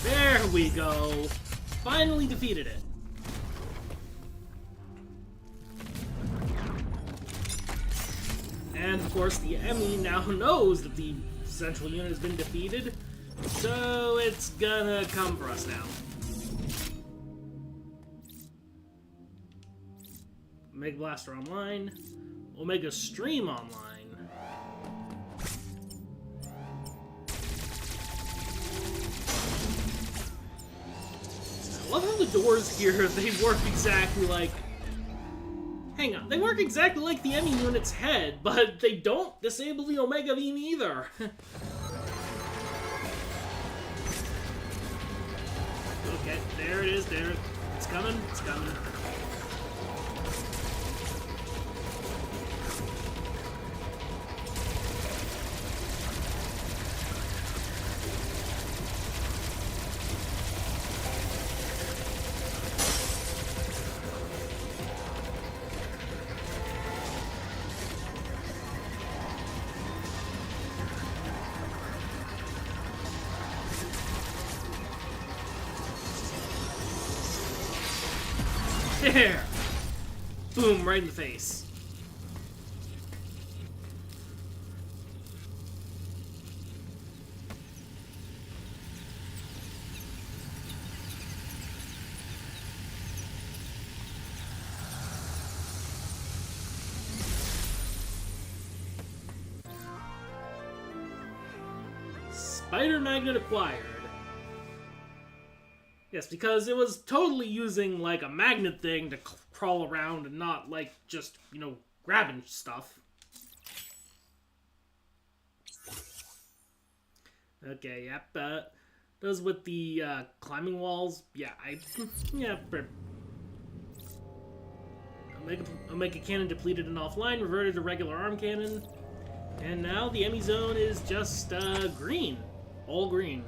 S1: There we go. Finally defeated it. And of course the ME now knows that the central unit has been defeated, so it's gonna come for us now. Omega Blaster online. Omega Stream online. I love how the doors here, they work exactly like... Hang on, they work exactly like the ME unit's head, but they don't disable the Omega Beam either. Okay, there it is, there. It's coming, it's coming. There! Boom, right in the face. Spider Magnet acquired. Yes, because it was totally using, like, a magnet thing to crawl around and not, like, just, you know, grabbing stuff. Okay, yep, those with the, climbing walls, yeah, yeah, Omega Cannon depleted and offline, reverted to regular arm cannon. And now the enemy zone is just green. All green.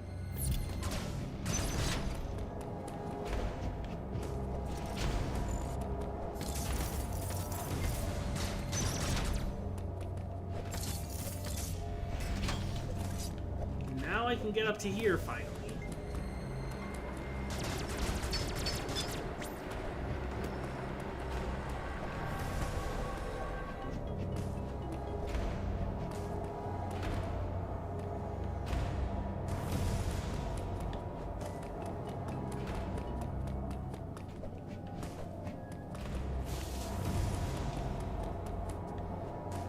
S1: Now I can get up to here finally.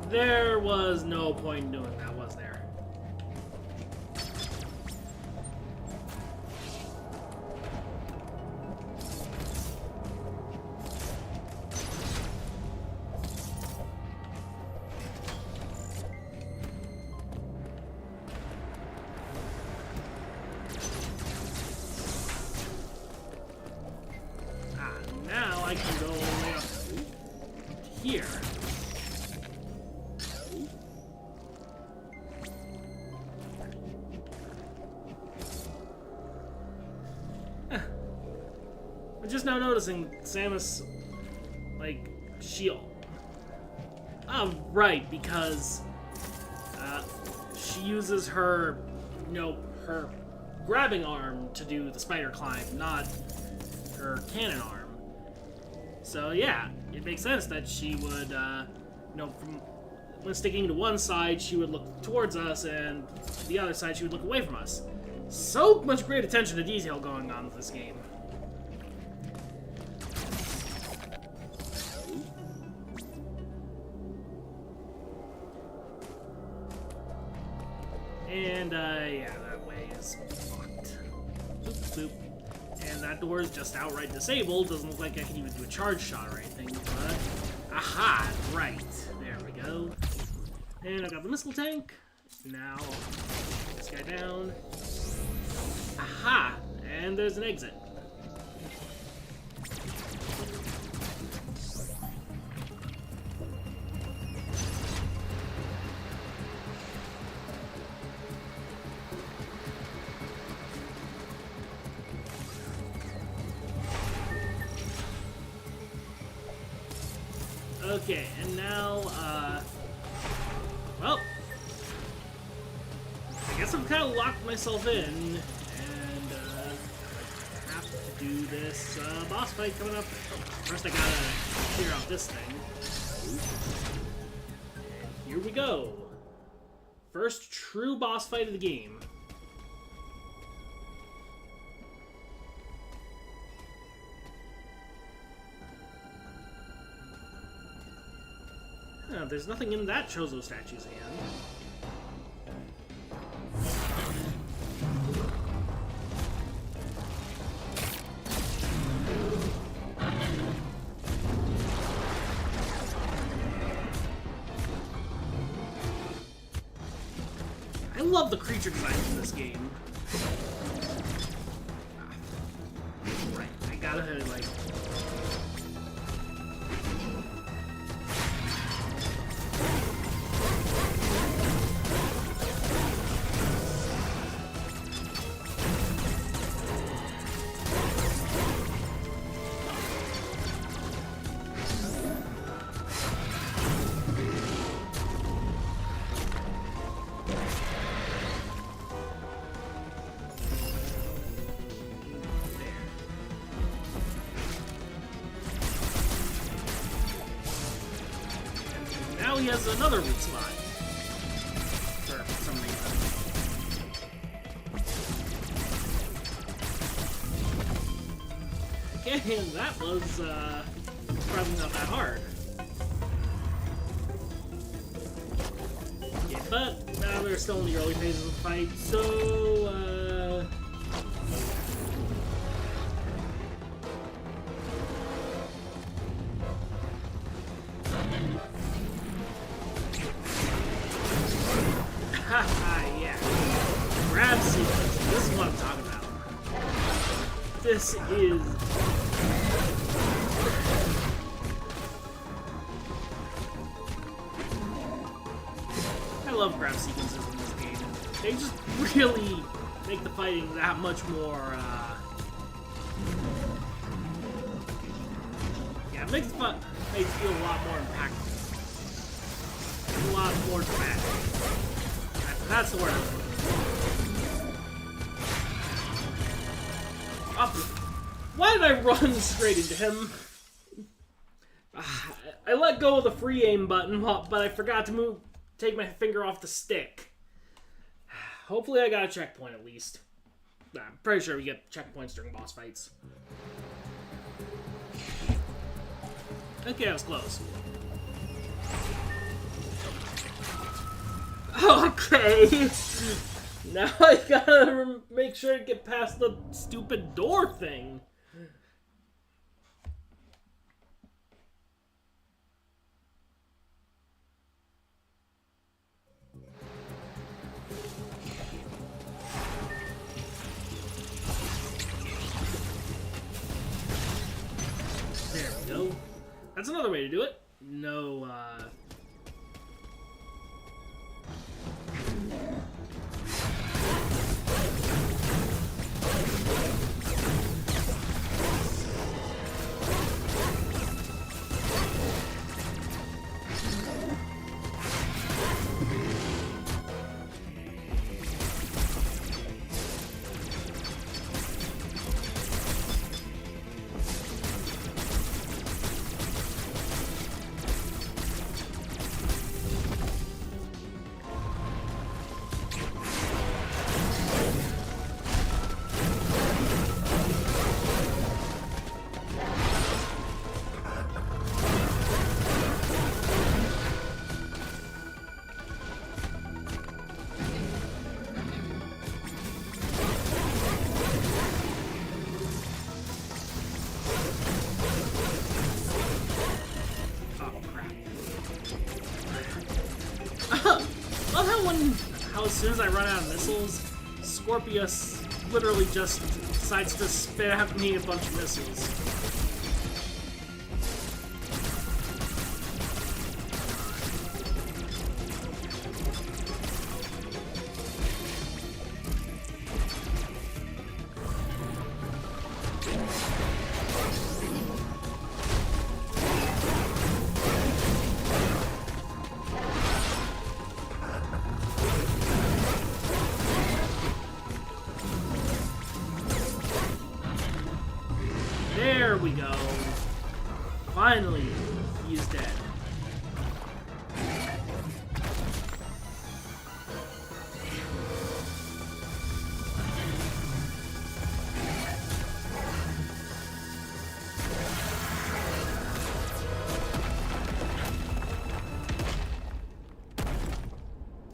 S1: There was no point in doing that, was there? Now I can go all the way up here. I'm just now noticing Samus, like, shield. Oh, right, because she uses her, her grabbing arm to do the spider climb, not her cannon arm. So yeah, it makes sense that she would, from when sticking to one side, she would look towards us, and the other side, she would look away from us. So much great attention to detail going on with this game. And, yeah, that way is fucked. Boop, boop. And that door is just outright disabled. Doesn't look like I can even do a charge shot or anything, but... Aha! Right. There we go. And I got the missile tank. Now, this guy down. Aha! And there's an exit. Okay, and now, well, I guess I've kind of locked myself in, and, I have to do this, boss fight coming up. First I gotta clear out this thing. And here we go. First true boss fight of the game. There's nothing in that Chozo statue's hand. I love the creature designs in this game. Right, I gotta, like... Now he has another root slot. For some reason. Okay, and that was, probably not that hard. Okay, but now we're still in the early phases of the fight, so, haha, yeah. Grab sequence. This is what I'm talking about. This is... love grab sequences in this game. They just really make the fighting that much more, yeah, it makes the fight feel a lot more impactful. A lot more dramatic. That's the word I'm looking for. Why did I run straight into him? I let go of the free aim button, but I forgot to take my finger off the stick. Hopefully I got a checkpoint at least. I'm pretty sure we get checkpoints during boss fights. Okay, I was close. Okay! Now I gotta make sure to get past the stupid door thing. There we go. That's another way to do it. No, how as soon as I run out of missiles, Scorpius literally just decides to spit at me a bunch of missiles. There we go. Finally, he is dead.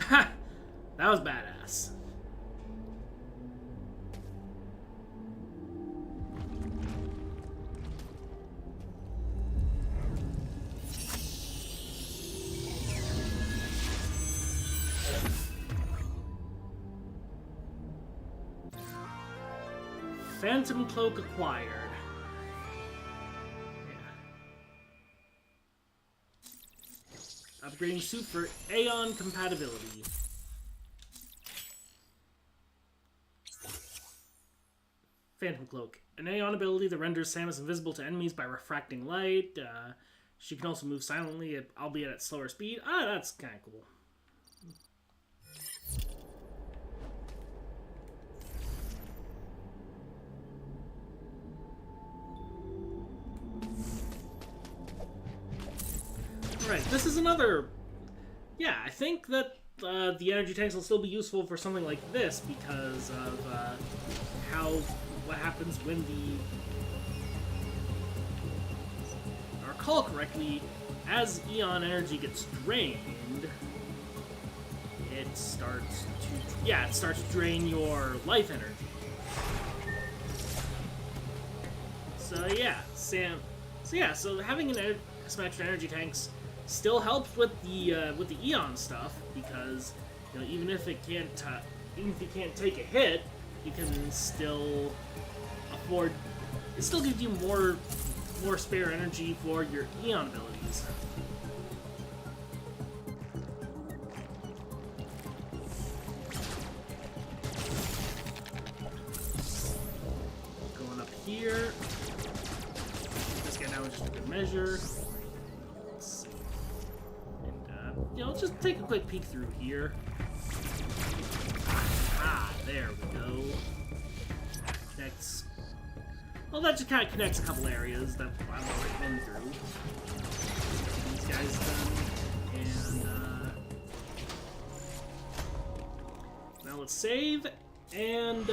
S1: Ha! That was badass. Phantom Cloak acquired. Yeah. Upgrading suit for Aeon compatibility. Phantom Cloak. An Aeon ability that renders Samus invisible to enemies by refracting light. She can also move silently, albeit at slower speed. Ah, that's kind of cool. Right, this is another... Yeah, I think that the energy tanks will still be useful for something like this because of what happens when I recall correctly, as Eon energy gets drained, it starts to drain your life energy. So having a mismatched energy tanks still helps with the Eon stuff because even if it can't take a hit, you can still afford. It still gives you more spare energy for your Eon abilities. here. This guy now is just a good measure. Let's see. And, you know, let's just take a quick peek through here. There we go. Connects. Well, that just kind of connects a couple areas that I've already been through. These guys done. And, now let's save. And,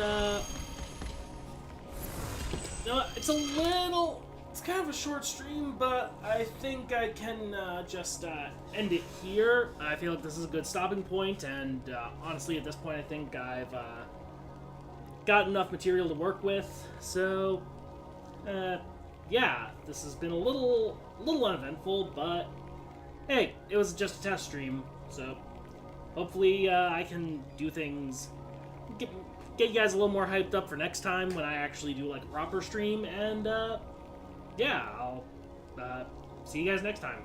S1: no, it's it's kind of a short stream, but I think I can just end it here. I feel like this is a good stopping point, and honestly, at this point, I think I've got enough material to work with. So, yeah, this has been a little uneventful, but hey, it was just a test stream, so hopefully I can do things, get you guys a little more hyped up for next time when I actually do like a proper stream, and yeah, I'll see you guys next time.